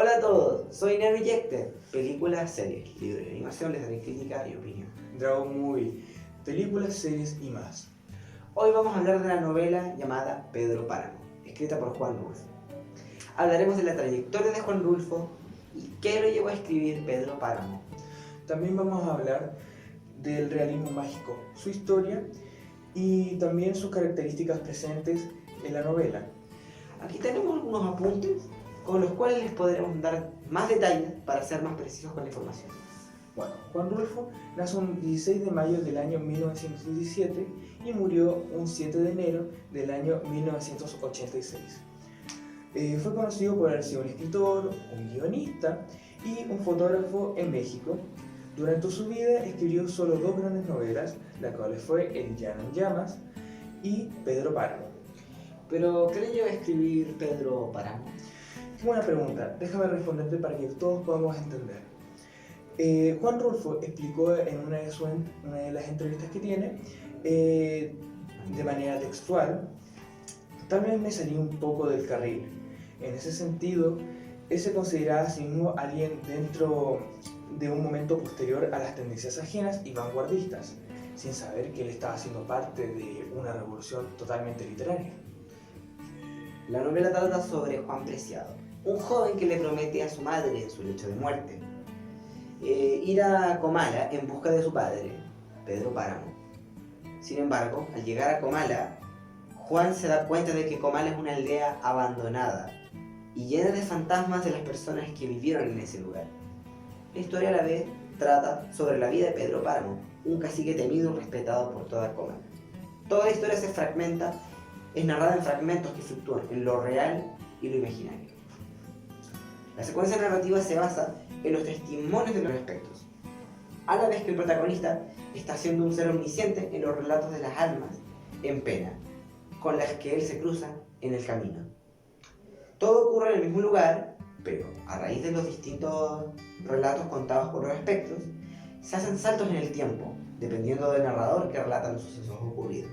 Hola a todos, soy Nero Rejected, películas, series, libros de animación, les daré crítica y opinión. Dragon Movie, películas, series y más. Hoy vamos a hablar de la novela llamada Pedro Páramo, escrita por Juan Rulfo. Hablaremos de la trayectoria de Juan Rulfo y qué lo llevó a escribir Pedro Páramo. También vamos a hablar del realismo mágico, su historia y también sus características presentes en la novela. Aquí tenemos algunos apuntes con los cuales les podremos dar más detalles para ser más precisos con la información. Bueno, Juan Rulfo nació un 16 de mayo del año 1917 y murió un 7 de enero del año 1986. Fue conocido por haber sido un escritor, un guionista y un fotógrafo en México. Durante su vida escribió solo dos grandes novelas, las cuales fue El Llano en Llamas y Pedro Páramo. Pero, ¿qué le llevó a escribir Pedro Páramo? Qué buena pregunta, déjame responderte para que todos podamos entender. Juan Rulfo explicó en una de las entrevistas que tiene, de manera textual, tal vez me salí un poco del carril. En ese sentido, él se consideraba a sí mismo alguien dentro de un momento posterior a las tendencias ajenas y vanguardistas, sin saber que él estaba siendo parte de una revolución totalmente literaria. La novela trata sobre Juan Preciado, un joven que le promete a su madre en su lecho de muerte ir a Comala en busca de su padre, Pedro Páramo. Sin embargo, al llegar a Comala, Juan se da cuenta de que Comala es una aldea abandonada y llena de fantasmas de las personas que vivieron en ese lugar. La historia a la vez trata sobre la vida de Pedro Páramo, un cacique temido y respetado por toda Comala. Toda la historia es narrada en fragmentos que fluctúan en lo real y lo imaginario. La secuencia narrativa se basa en los testimonios de los aspectos, a la vez que el protagonista está siendo un ser omnisciente en los relatos de las almas en pena, con las que él se cruza en el camino. Todo ocurre en el mismo lugar, pero a raíz de los distintos relatos contados por los aspectos, se hacen saltos en el tiempo, dependiendo del narrador que relata los sucesos ocurridos.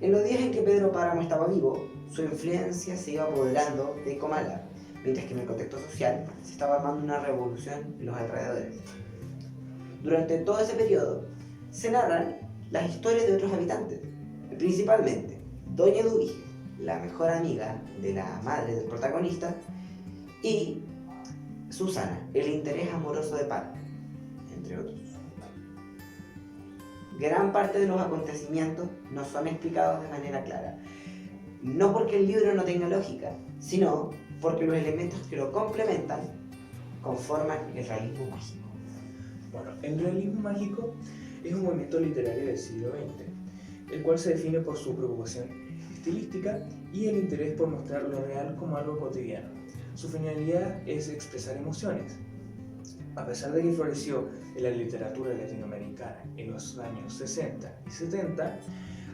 En los días en que Pedro Páramo estaba vivo, su influencia se iba apoderando de Comala, mientras que en el contexto social se estaba armando una revolución en los alrededores. Durante todo ese periodo se narran las historias de otros habitantes, principalmente Doña Eduvige, la mejor amiga de la madre del protagonista, y Susana, el interés amoroso de Páramo, entre otros. Gran parte de los acontecimientos no son explicados de manera clara, no porque el libro no tenga lógica, sino porque los elementos que lo complementan conforman el realismo mágico. Bueno, el realismo mágico es un movimiento literario del siglo XX, el cual se define por su preocupación estilística y el interés por mostrar lo real como algo cotidiano. Su finalidad es expresar emociones. A pesar de que floreció en la literatura latinoamericana en los años 60 y 70,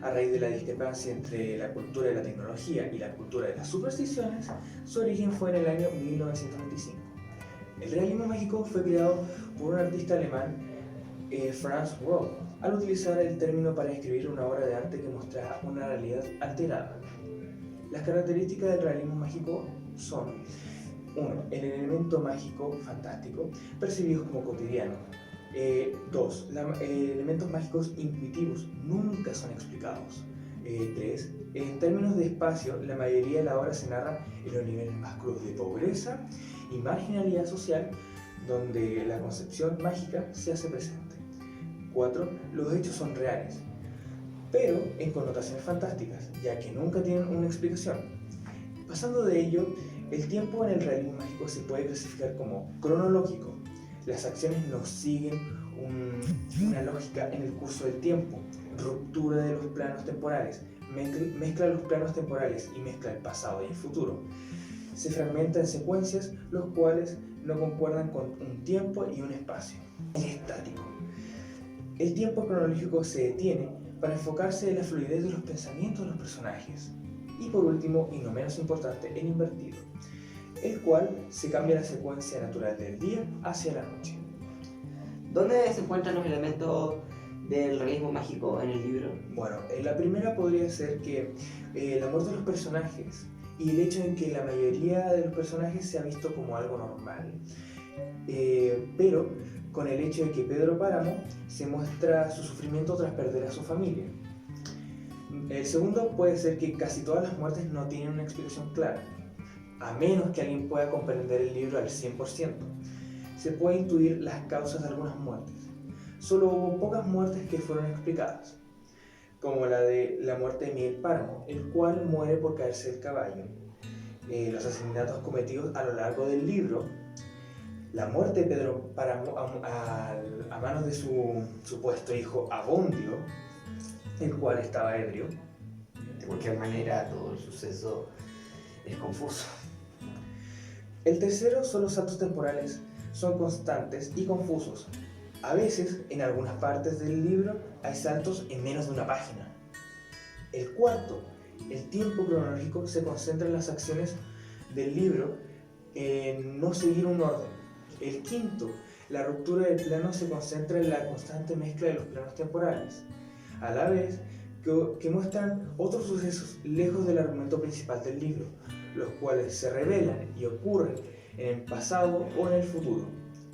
a raíz de la discrepancia entre la cultura de la tecnología y la cultura de las supersticiones, su origen fue en el año 1925. El realismo mágico fue creado por un artista alemán, Franz Roth, al utilizar el término para describir una obra de arte que mostraba una realidad alterada. Las características del realismo mágico son: 1. El elemento mágico fantástico, percibidos como cotidiano. 2. Elementos mágicos intuitivos, nunca son explicados. 3. En términos de espacio, la mayoría de la obra se narra en los niveles más crudos de pobreza y marginalidad social, donde la concepción mágica se hace presente. 4. Los hechos son reales, pero en connotaciones fantásticas, ya que nunca tienen una explicación. Pasando de ello, el tiempo en el realismo mágico se puede clasificar como cronológico. Las acciones no siguen una lógica en el curso del tiempo. Ruptura de los planos temporales. Mezcla los planos temporales y mezcla el pasado y el futuro. Se fragmenta en secuencias, los cuales no concuerdan con un tiempo y un espacio. El estático. El tiempo cronológico se detiene para enfocarse en la fluidez de los pensamientos de los personajes. Y por último, y no menos importante, el invertido, el cual se cambia la secuencia natural del día hacia la noche. ¿Dónde se encuentran los elementos del realismo mágico en el libro? Bueno, la primera podría ser que el amor de los personajes y el hecho en que la mayoría de los personajes se ha visto como algo normal. Pero con el hecho de que Pedro Páramo se muestra su sufrimiento tras perder a su familia. El segundo puede ser que casi todas las muertes no tienen una explicación clara, a menos que alguien pueda comprender el libro al 100%. Se puede intuir las causas de algunas muertes. Solo hubo pocas muertes que fueron explicadas, como la de la muerte de Miguel Páramo, el cual muere por caerse del caballo, los asesinatos cometidos a lo largo del libro, la muerte de Pedro Páramo a manos de su supuesto hijo Abondio, el cual estaba ebrio. De cualquier manera, todo el suceso es confuso. El tercero son los saltos temporales, son constantes y confusos. A veces, en algunas partes del libro, hay saltos en menos de una página. El cuarto, el tiempo cronológico, se concentra en las acciones del libro en no seguir un orden. El quinto, la ruptura del plano, se concentra en la constante mezcla de los planos temporales, a la vez que muestran otros sucesos lejos del argumento principal del libro, los cuales se revelan y ocurren en el pasado o en el futuro.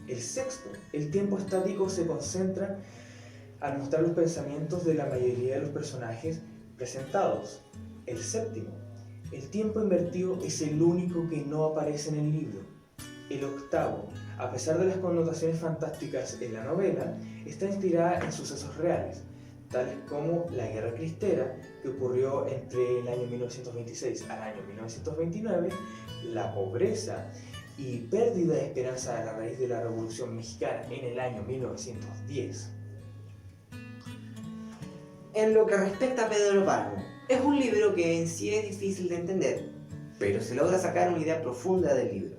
El sexto, el tiempo estático, se concentra al mostrar los pensamientos de la mayoría de los personajes presentados. El séptimo, el tiempo invertido, es el único que no aparece en el libro. El octavo, a pesar de las connotaciones fantásticas en la novela, está inspirada en sucesos reales, tales como la Guerra Cristera, que ocurrió entre el año 1926 al año 1929, la pobreza y pérdida de esperanza a la raíz de la Revolución Mexicana en el año 1910. En lo que respecta a Pedro Páramo, es un libro que en sí es difícil de entender, pero se logra sacar una idea profunda del libro,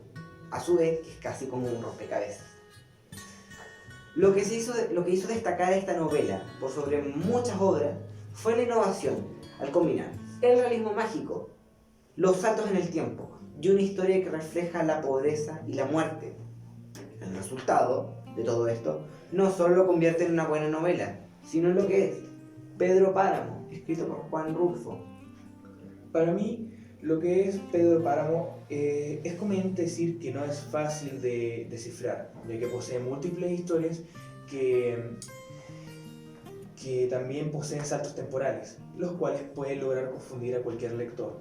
a su vez que es casi como un rompecabezas. Lo que hizo destacar a esta novela por sobre muchas obras fue la innovación al combinar el realismo mágico, los saltos en el tiempo y una historia que refleja la pobreza y la muerte. El resultado de todo esto no solo lo convierte en una buena novela, sino en lo que es Pedro Páramo, escrito por Juan Rulfo. Para mí, lo que es Pedro Páramo es conveniente decir que no es fácil de descifrar, ya que posee múltiples historias que también poseen saltos temporales, los cuales pueden lograr confundir a cualquier lector.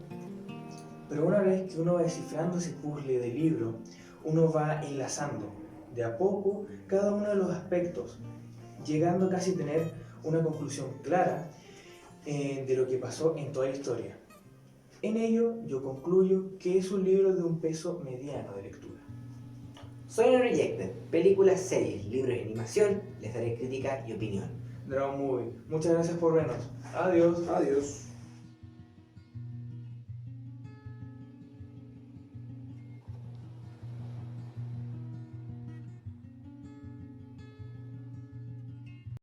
Pero una vez que uno va descifrando ese puzzle del libro, uno va enlazando de a poco cada uno de los aspectos, llegando casi a tener una conclusión clara de lo que pasó en toda la historia. En ello, yo concluyo que es un libro de un peso mediano de lectura. Soy Rejected, películas, series, libros y animación, les daré crítica y opinión. Dragon Movie, muchas gracias por vernos. Adiós. Adiós.